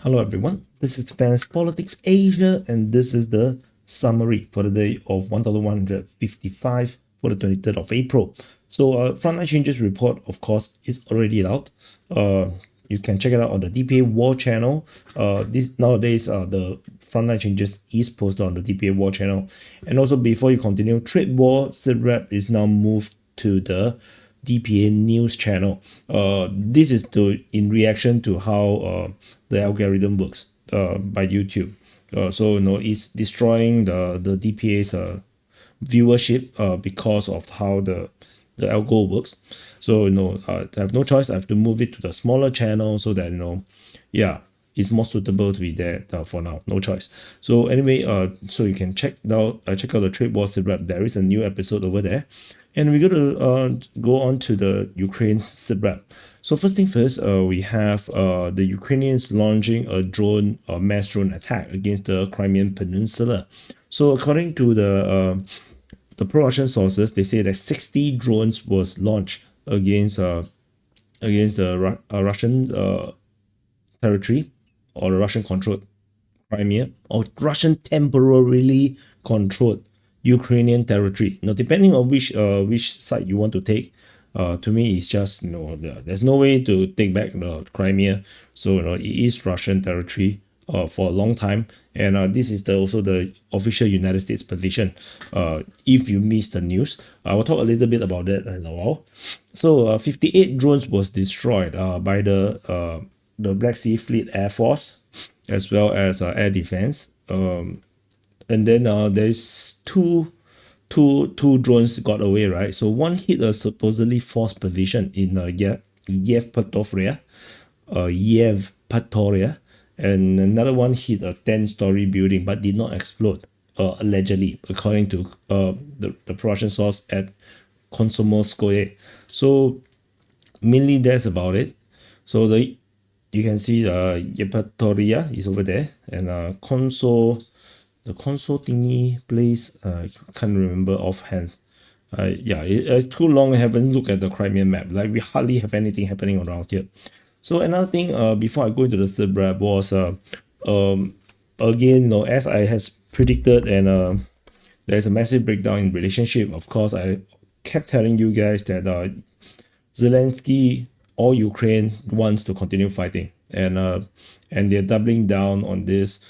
Hello everyone, this is Advanced Politics Asia and this is the summary for the day of 1155 for the 23rd of April. So frontline changes report of course is already out. You can check it out on the DPA War channel. This nowadays the frontline changes is posted on the DPA War channel. And also before you continue, trade war SITREP is now moved to the DPA news channel. This is in reaction to how the algorithm works by YouTube. So it's destroying the DPA's viewership because of how the algo works. So I have no choice. I have to move it to the smaller channel so that it's more suitable to be there for now. No choice. So anyway, so you can check out the Trade War SITREP. There is a new episode over there. And we're going to go on to the Ukraine SITREP. So first thing first, we have the Ukrainians launching a mass drone attack against the Crimean Peninsula. So according to the pro-Russian sources, they say that 60 drones was launched against the Russian territory, or the Russian-controlled Crimea, or Russian temporarily controlled Ukrainian territory. Now, depending on which side you want to take, to me, it's just there's no way to take back the Crimea. So it is Russian territory for a long time, and this is also the official United States position. If you missed the news, I will talk a little bit about that in a while. So 58 drones was destroyed by the Black Sea Fleet Air Force as well as air defense. And then there's two drones got away, right? So one hit a supposedly false position in Yevpatoria, and another one hit a 10-story building but did not explode, allegedly, according to the Russian source at Komyshuvakha. So mainly that's about it. So you can see the Yevpatoria is over there, and the console thingy place, I can't remember offhand. It's too long. I haven't looked at the Crimean map. Like, we hardly have anything happening around here. So another thing, before I go into the SITREP, was again, as I has predicted, and there's a massive breakdown in relationship. Of course, I kept telling you guys that Zelensky or Ukraine wants to continue fighting, and they're doubling down on this.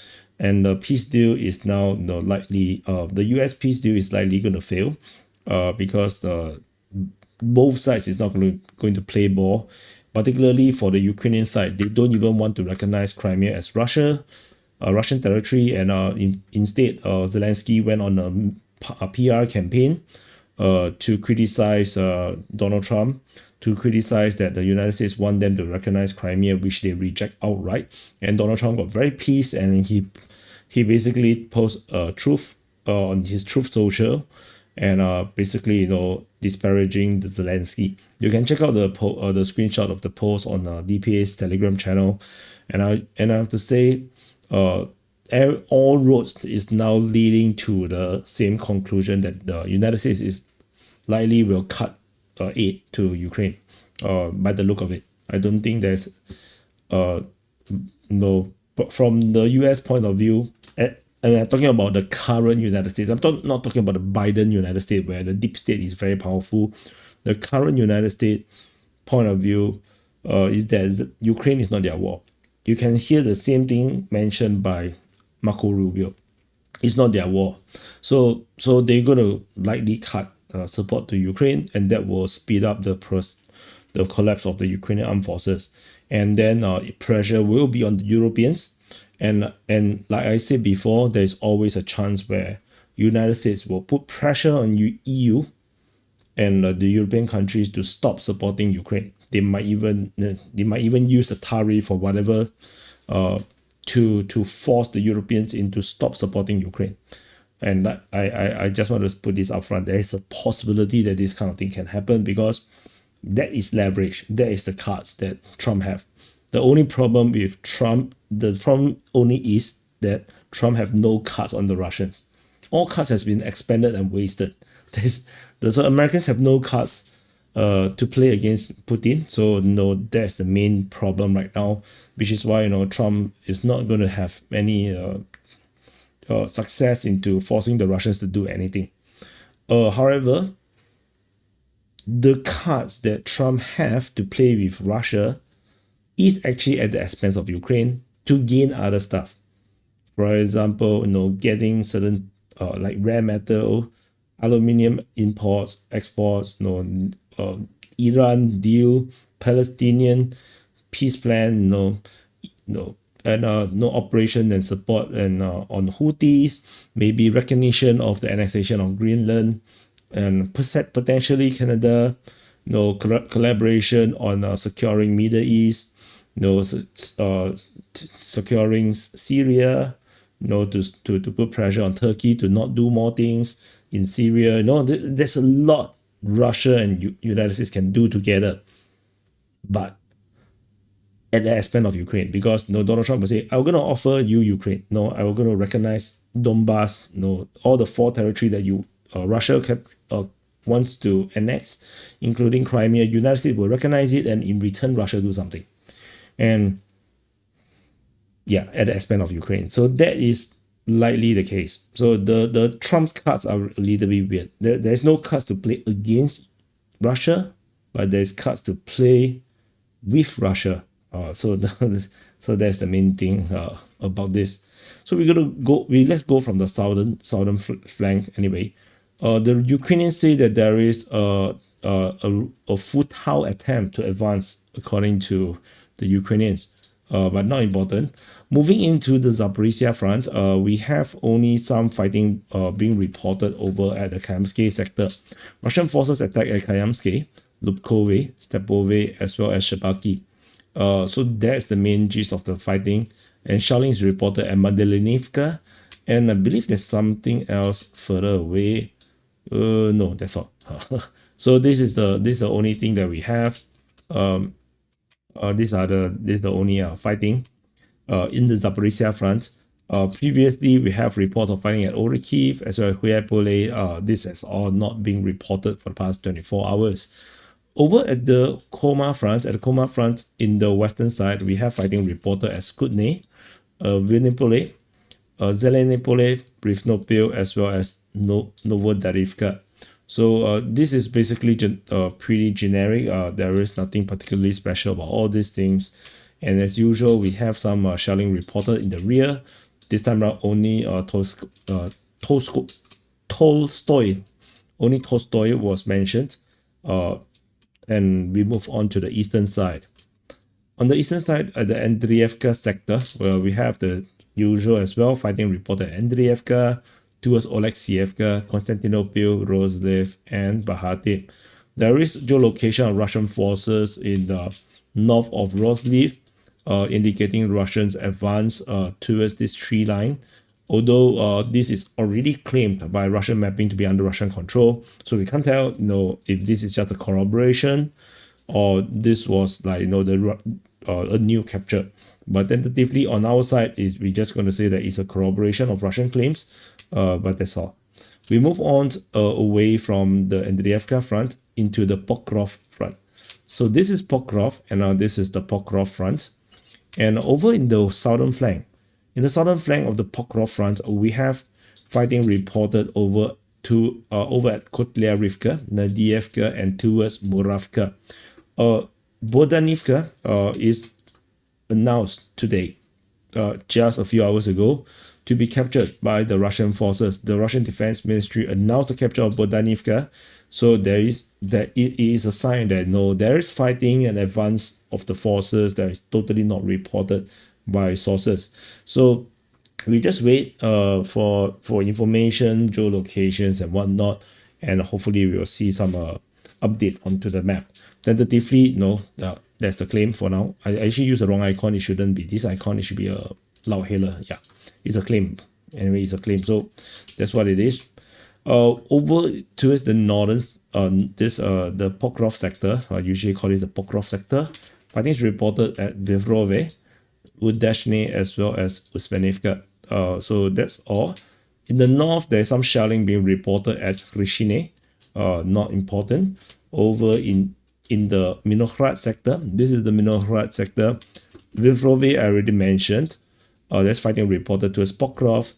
And the peace deal is now likely, the US peace deal is likely going to fail because both sides is not going to play ball. Particularly for the Ukrainian side, they don't even want to recognize Crimea as Russian territory, and instead Zelensky went on a PR campaign to criticize Donald Trump, to criticize that the United States want them to recognize Crimea, which they reject outright. And Donald Trump got very pissed, and he basically posted truth on his Truth Social, and basically disparaging the Zelensky. You can check out the screenshot of the post on DPA's Telegram channel, and I have to say, all roads is now leading to the same conclusion that the United States is likely will cut aid to Ukraine. By the look of it, I don't think there's but from the US point of view, and I'm talking about the current United States. I'm not talking about the Biden United States where the deep state is very powerful. The current United States point of view is that Ukraine is not their war. You can hear the same thing mentioned by Marco Rubio. It's not their war. So they're going to likely cut support to Ukraine, and that will speed up the collapse of the Ukrainian armed forces. And then pressure will be on the Europeans. And like I said before, there's always a chance where United States will put pressure on EU and the European countries to stop supporting Ukraine. They might even use the tariff or whatever to force the Europeans into stop supporting Ukraine. And I just want to put this up front. There is a possibility that this kind of thing can happen because that is leverage. That is the cards that Trump have. The only problem with Trump, the problem only is that Trump have no cards on the Russians. All cards has been expended and wasted. So Americans have no cards to play against Putin. So no, that's the main problem right now, which is why Trump is not going to have any success into forcing the Russians to do anything. However, the cards that Trump have to play with Russia is actually at the expense of Ukraine to gain other stuff. For example, getting certain like rare metal, aluminium imports, exports, Iran deal, Palestinian peace plan, and no operation and support and on Houthis, maybe recognition of the annexation of Greenland, and potentially Canada, collaboration on securing Middle East, securing Syria, to put pressure on Turkey to not do more things in Syria. There's a lot Russia and United States can do together, but at the expense of Ukraine, because Donald Trump will say, I'm going to offer you Ukraine. No, I'm going to recognize Donbass, all the 4 territory that Russia wants to annex, including Crimea. United States will recognize it, and in return, Russia do something. And yeah, at the expense of Ukraine. So that is likely the case. So the Trump's cards are a little bit weird. There's no cards to play against Russia, but there's cards to play with Russia. So that's the main thing about this. So let's go from the southern flank anyway. The Ukrainians say that there is a futile attempt to advance, according to the Ukrainians, but not important. Moving into the Zaporizhzhia front, we have only some fighting being reported over at the Kayamsky sector. Russian forces attack at Kayamsky, Lubkove, Stepove, as well as Shebaki. So that's the main gist of the fighting. And shelling is reported at Madelinivka, and I believe there's something else further away. No, that's all. So this is the only thing that we have. This is the only fighting in the Zaporizhzhia front. Previously, we have reports of fighting at Kharkiv as well as Huepole. This has all not been reported for the past 24 hours. Over at the Koma front, in the western side, we have fighting reported at Skutny, Vinnypole, Zelenskyi, Rivnopil, as well as Novodarivka. So this is basically pretty generic. There is nothing particularly special about all these things. And as usual, we have some shelling reported in the rear. This time around, only Tolstoy. Only Tolstoy was mentioned. And we move on to the eastern side. On the eastern side, at the Andriivka sector, where we have the usual as well, fighting reported at Andriivka, towards Oleksievka, Konstantinopil, Rozlev, and Bakhmut. There is geolocation of Russian forces in the north of Rozlev, indicating Russians advance towards this tree line. Although this is already claimed by Russian mapping to be under Russian control, so we can't tell if this is just a corroboration or this was like a new capture. But tentatively on our side is we just going to say that it's a corroboration of Russian claims, but that's all. We move on away from the Andriivka front into the Pokrovsk front. So this is Pokrovsk, and this is the Pokrovsk front. And over in the southern flank, of the Pokrovsk front, we have fighting reported over at Kotlyarivka, Nadievka, and towards Borovka. Bodanivka is announced today, just a few hours ago, to be captured by the Russian forces. The Russian Defense Ministry announced the capture of Bodanivka, so it is a sign that there is fighting and advance of the forces that is totally not reported by sources. So we just wait for information, geolocations, and whatnot, and hopefully we will see some update onto the map. Tentatively, that's the claim for now. I actually used the wrong icon. It shouldn't be this icon. It should be a Loudhailer. Yeah, it's a claim. Anyway, it's a claim. So that's what it is. Over towards the northern, the Pokrovsk sector, I usually call it the Pokrovsk sector. Fighting is reported at Vivrove, Udashne, as well as Uspenivka. So that's all. In the north, there's some shelling being reported at Krishine. Not important. over in the Minograd sector. This is the Minograd sector. Vivrove I already mentioned. There's fighting reported towards Pokrovsk,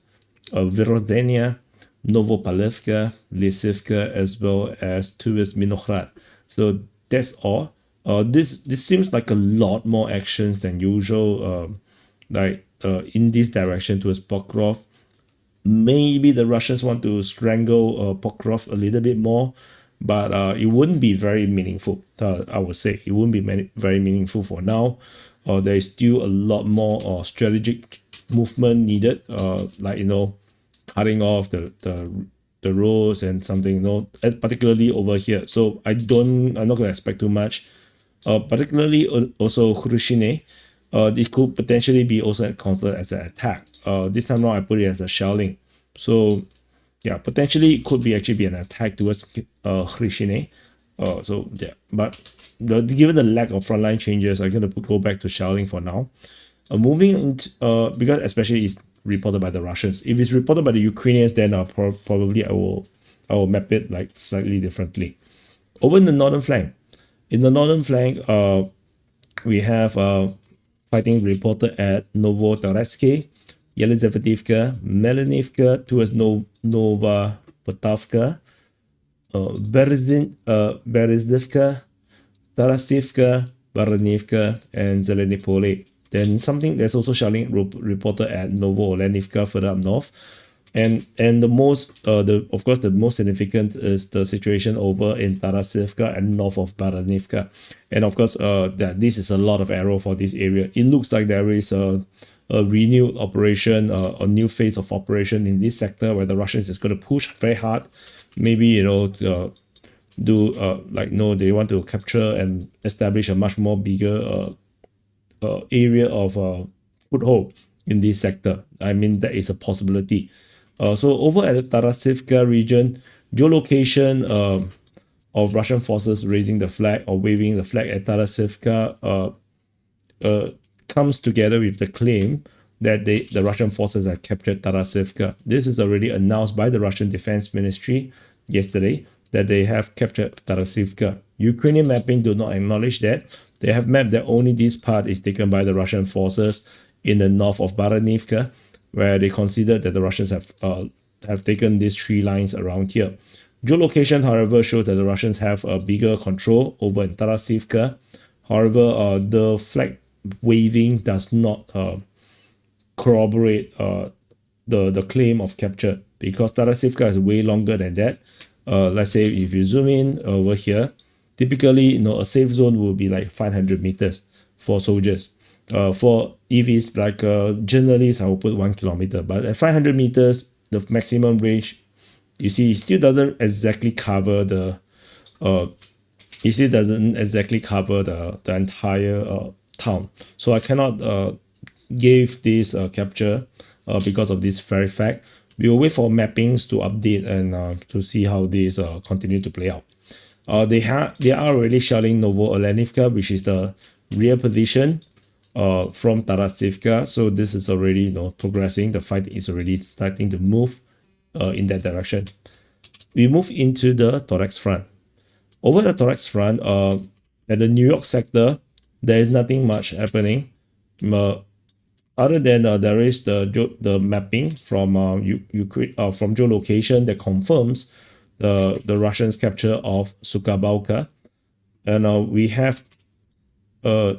Vorona, Novopavlivka, Lysivka, as well as towards Minograd. So that's all. This seems like a lot more actions than usual, in this direction towards Pokrovsk. Maybe the Russians want to strangle Pokrovsk a little bit more, but it wouldn't be very meaningful. I would say it wouldn't be very meaningful for now. There is still a lot more strategic movement needed, cutting off the roads and something, particularly over here. So I'm not going to expect too much. Particularly also Khrushchev, it could potentially be also encountered as an attack. This time around I put it as a shelling. So yeah, potentially it could actually be an attack towards Khrushchev. So yeah, but given the lack of frontline changes, I'm going to go back to shelling for now. Moving into because especially it's reported by the Russians. If it's reported by the Ukrainians, then probably I will map it like slightly differently. Over in the northern flank. In the northern flank, we have fighting reported at Novotoretsk, Yelizaveta, Melanivka towards Novopavlivka, Berezivka, Tarasivka, Baranivka, and Zelenskyi Pole. Then there's also shelling reported at Novolenivka further up north. And the most of course the most significant is the situation over in Tarasivka and north of Baranivka. And of course this is a lot of arrow for this area. It looks like there is a renewed operation, a new phase of operation in this sector where the Russians is going to push very hard. Maybe they want to capture and establish a much more bigger area of foothold in this sector. I mean, that is a possibility. So over at the Tarasivka region, geolocation of Russian forces raising the flag or waving the flag at Tarasivka comes together with the claim that the Russian forces have captured Tarasivka. This is already announced by the Russian Defense Ministry yesterday that they have captured Tarasivka. Ukrainian mapping do not acknowledge that. They have mapped that only this part is taken by the Russian forces in the north of Baranivka, where they consider that the Russians have taken these 3 lines around here. Geolocation, however, shows that the Russians have a bigger control over in Tarasivka. However, the flag waving does not corroborate the claim of capture, because Tarasivka is way longer than that. Let's say if you zoom in over here, typically a safe zone will be like 500 meters for soldiers. For if it's like a journalist, I will put 1 kilometer, but at 500 meters, the maximum range, you see, it still doesn't exactly cover the entire town. So I cannot give this capture because of this very fact. We will wait for mappings to update and to see how these continue to play out. They are already shelling Novolenivka, which is the rear position from Tarasivka. So this is already progressing. The fight is already starting to move in that direction. We move into the Toretsk front. Over the Toretsk front, at the New York sector, there is nothing much happening. Other than there is the mapping from Ukraine from geolocation that confirms the Russians' capture of Sukhbalka, and we have I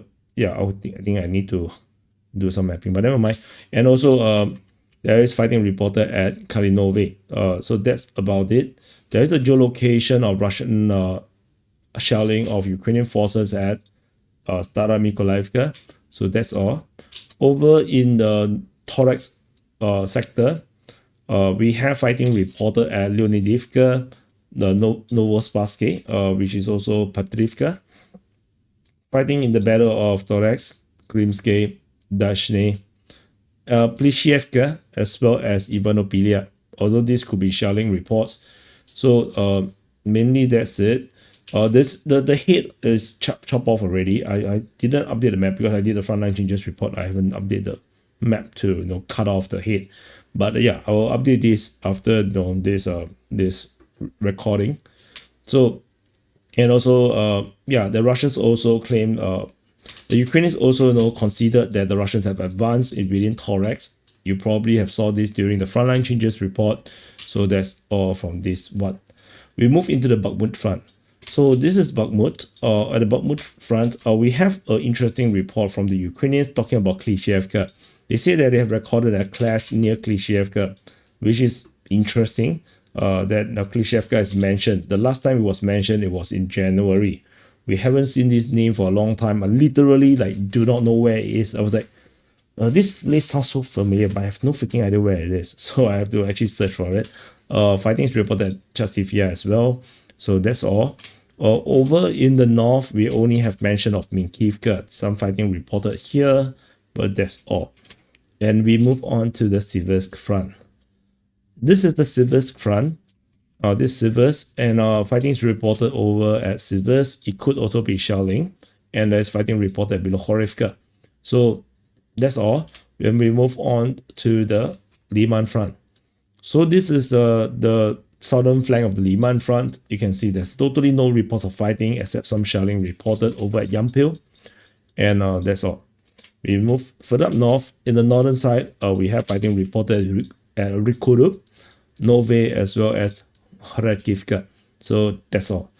think I need to do some mapping, but never mind. And also there is fighting reported at Kalinove. So that's about it. There is a geolocation of Russian shelling of Ukrainian forces at Stara Mykolaiivka. So that's all. Over in the Toretsk sector, we have fighting reported at Leonidivka, the Novospassky, which is also Petrivka. Fighting in the Battle of Toretsk, Krimsky, Dashny, Plishevka, as well as Ivanopilia, although this could be shelling reports. So mainly that's it. The head is chopped off already. I didn't update the map because I did the frontline changes report. I haven't updated the map to cut off the head. But yeah, I will update this after this recording. So And also, yeah, the Russians also claim, the Ukrainians also considered that the Russians have advanced within Toretsk. You probably have saw this during the frontline changes report. So that's all from this one. We move into the Bakhmut front. So this is Bakhmut. At the Bakhmut front, we have an interesting report from the Ukrainians talking about Klishchiivka. They say that they have recorded a clash near Klishchiivka, which is interesting. That Klishchiivka is mentioned. The last time it was mentioned, it was in January. We haven't seen this name for a long time. I literally do not know where it is. I was like, this place sounds so familiar, but I have no freaking idea where it is. So I have to actually search for it. Fighting is reported at Chasivia as well. So that's all. Over in the north, we only have mention of Minkivka. Some fighting reported here, but that's all. And we move on to the Siversk front. This is the Siversk front. This Siversk, and fighting is reported over at Siversk. It could also be shelling, and there's fighting reported at Belogorivka. So that's all. When we move on to the Lyman front. So this is the southern flank of the Lyman front. You can see there's totally no reports of fighting except some shelling reported over at Yampil. And that's all. We move further up north. In the northern side, we have fighting reported at Rikurup, Nove, as well as Kharkivka. So that's all.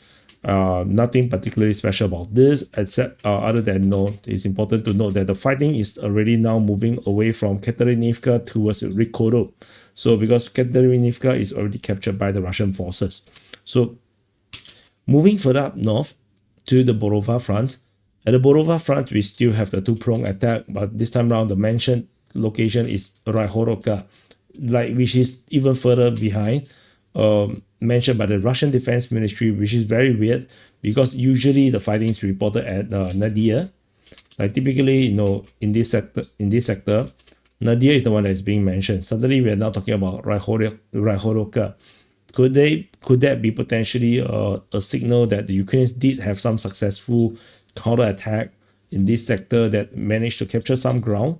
Nothing particularly special about this, except other than it's important to note that the fighting is already now moving away from Katerinivka towards Rikurup. So because Katerinivka is already captured by the Russian forces. So moving further up north to the Borova front. At the Borova front, we still have the two-pronged attack, but this time around the mentioned location is Raihorovka, which is even further behind, mentioned by the Russian Defense Ministry, which is very weird because usually the fighting is reported at Nadia. Typically, in this sector, Nadia is the one that is being mentioned. Suddenly, we are now talking about Raihorovka. Could that be potentially a signal that the Ukrainians did have some successful counterattack in this sector that managed to capture some ground?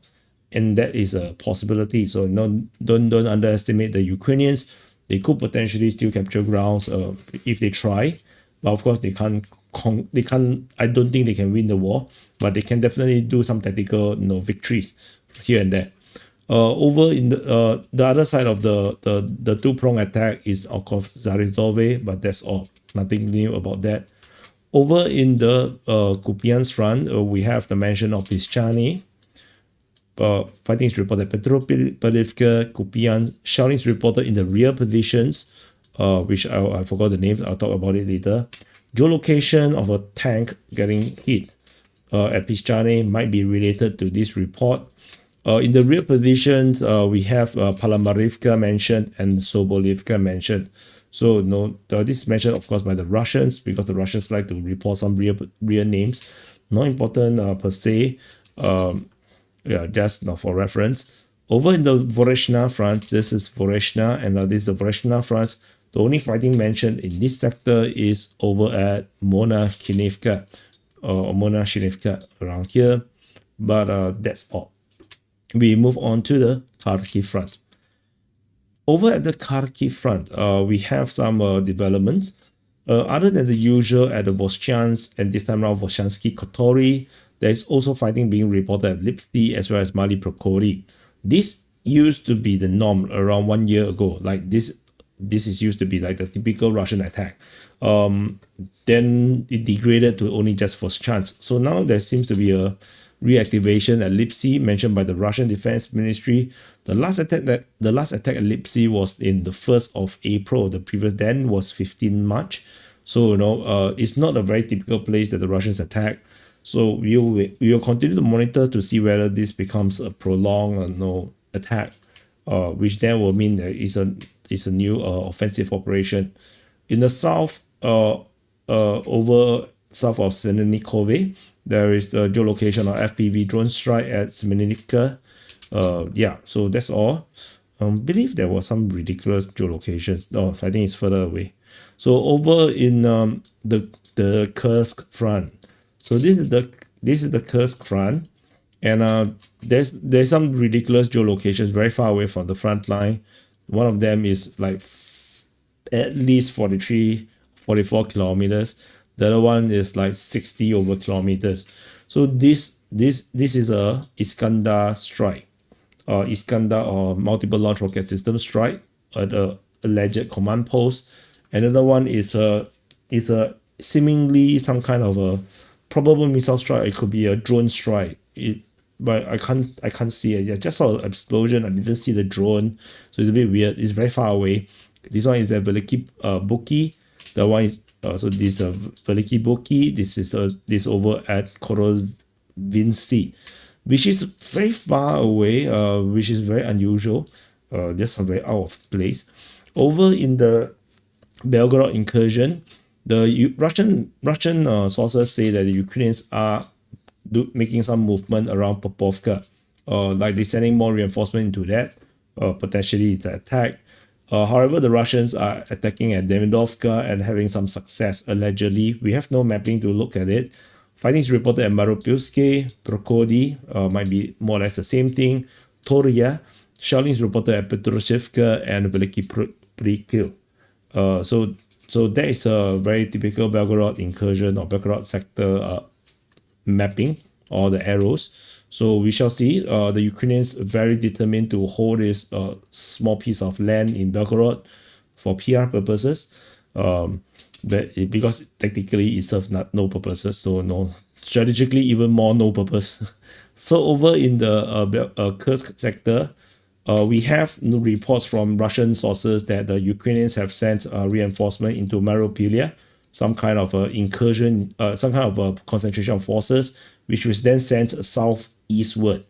And that is a possibility. So don't underestimate the Ukrainians. They could potentially still capture grounds if they try, but of course they can't. I don't think they can win the war, but they can definitely do some tactical victories here and there. Over in the other side of the two-pronged attack is of course Zaporizhzhia, but that's all. Nothing new about that. Over in the Kupiansk front, we have the mention of Pischani. Fighting is reported at Petropavlivka, Kupiansk. Shelling is reported in the rear positions, which I forgot the names. I'll talk about it later. Geolocation of a tank getting hit at Pischani might be related to this report. In the rear positions, we have Palamarivka mentioned and Sobolivka mentioned. So this is mentioned, of course, by the Russians because the Russians like to report some real names. Not important per se. Yeah, just for reference. Over in the Vorona front, this is Vorona, and this is the Vorona front. The only fighting mentioned in this sector is over at Monashinivka, or Monashinivka around here. But that's all. We move on to the Kharkiv front. Over at the Kharkiv front, we have some developments. Other than the usual at the Voschansk and this time around Voshansky Kotori, there is also fighting being reported at Lipsky as well as Mali Prokori. This used to be the norm around 1 year ago. This is used to be like the typical Russian attack. Then it degraded to only just Voschansk. So now there seems to be a reactivation at Lipsky mentioned by the Russian Defense Ministry. The last attack at Lipsky was in the 1st of April. The previous then was 15 March. So it's not a very typical place that the Russians attack. So we will continue to monitor to see whether this becomes a prolonged attack, which then will mean that it's a new offensive operation. In the south, over south of Semennikove, there is the geolocation of FPV drone strike at Semennikove. Yeah, so that's all. Believe there was some ridiculous geolocations. No, I think it's further away. So over in the Kursk front. So this is the Kursk front, and there's some ridiculous geolocations very far away from the front line. One of them is like at least 44 kilometers. The other one is like 60 over kilometers. So this is a Iskandar strike, or Iskandar or multiple launch rocket system strike at a alleged command post. Another one is a seemingly some kind of a probable missile strike. It could be a drone strike. But I can't see it. I just saw an explosion. I didn't see the drone, so it's a bit weird. It's very far away. This one is a Veliki Boki. The one is so this Veliki Boki. This is this over at Korovinci, which is very far away. Which is very unusual. Just very out of place. Over in the Belgorod incursion, the Russian sources say that the Ukrainians are making some movement around Pokrovsk, like they're sending more reinforcement into that. Potentially it's an attack. However, the Russians are attacking at Demidovka and having some success, allegedly. We have no mapping to look at it. Fighting is reported at Mariupolsk, Prokhody, might be more or less the same thing. Toria, shelling is reported at Petrovsk and Veliki Prikil. So that is a very typical Belgorod incursion or Belgorod sector mapping, or the arrows. So we shall see. The Ukrainians very determined to hold this small piece of land in Belgorod for PR purposes. Because technically it serves no purposes, so no, strategically even more no purpose. So over in the Kursk sector, we have reports from Russian sources that the Ukrainians have sent reinforcement into Mariupol, some kind of incursion, some kind of concentration of forces, which was then sent southeastward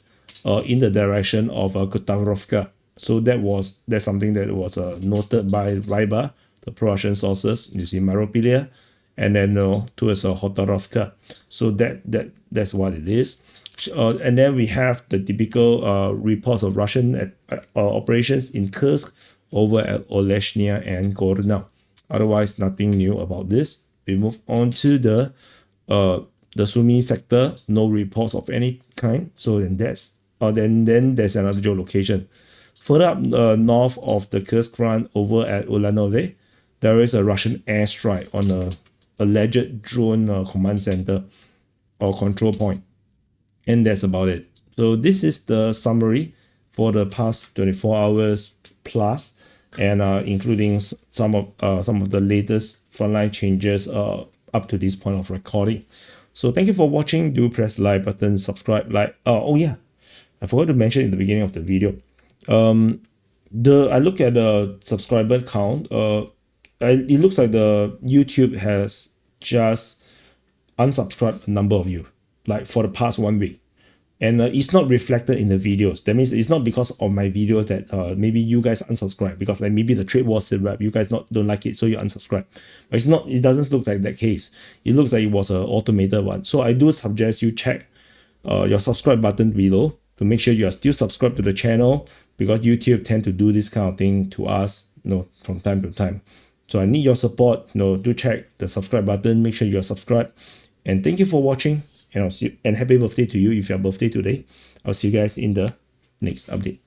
in the direction of Kutarovka. So that's something that was noted by Ryba, the pro-Russian sources, you see Mariupol, and then towards Hotorovka. So that's what it is. And then we have the typical reports of Russian operations in Kursk, over at Oleshnya and Vorona. Otherwise, nothing new about this. We move on to the Sumy sector. No reports of any kind. So then then there's another geolocation. Further up north of the Kursk front, over at Ulanove, there is a Russian airstrike on a alleged drone command center or control point. And that's about it. So this is the summary for the past 24 hours plus, and including some of the latest frontline changes up to this point of recording. So thank you for watching. Do press the like button, subscribe, like. Oh yeah, I forgot to mention in the beginning of the video. I look at the subscriber count. It looks like the YouTube has just unsubscribed a number of you, like for the past 1 week. And it's not reflected in the videos. That means it's not because of my videos that maybe you guys unsubscribe, because like maybe the trade war SITREP, you guys don't like it, so you unsubscribe. But it's not. It doesn't look like that case. It looks like it was an automated one. So I do suggest you check your subscribe button below to make sure you are still subscribed to the channel, because YouTube tend to do this kind of thing to us, from time to time. So I need your support. Do check the subscribe button. Make sure you are subscribed. And thank you for watching. And I'll see you, and happy birthday to you if your birthday today. I'll see you guys in the next update.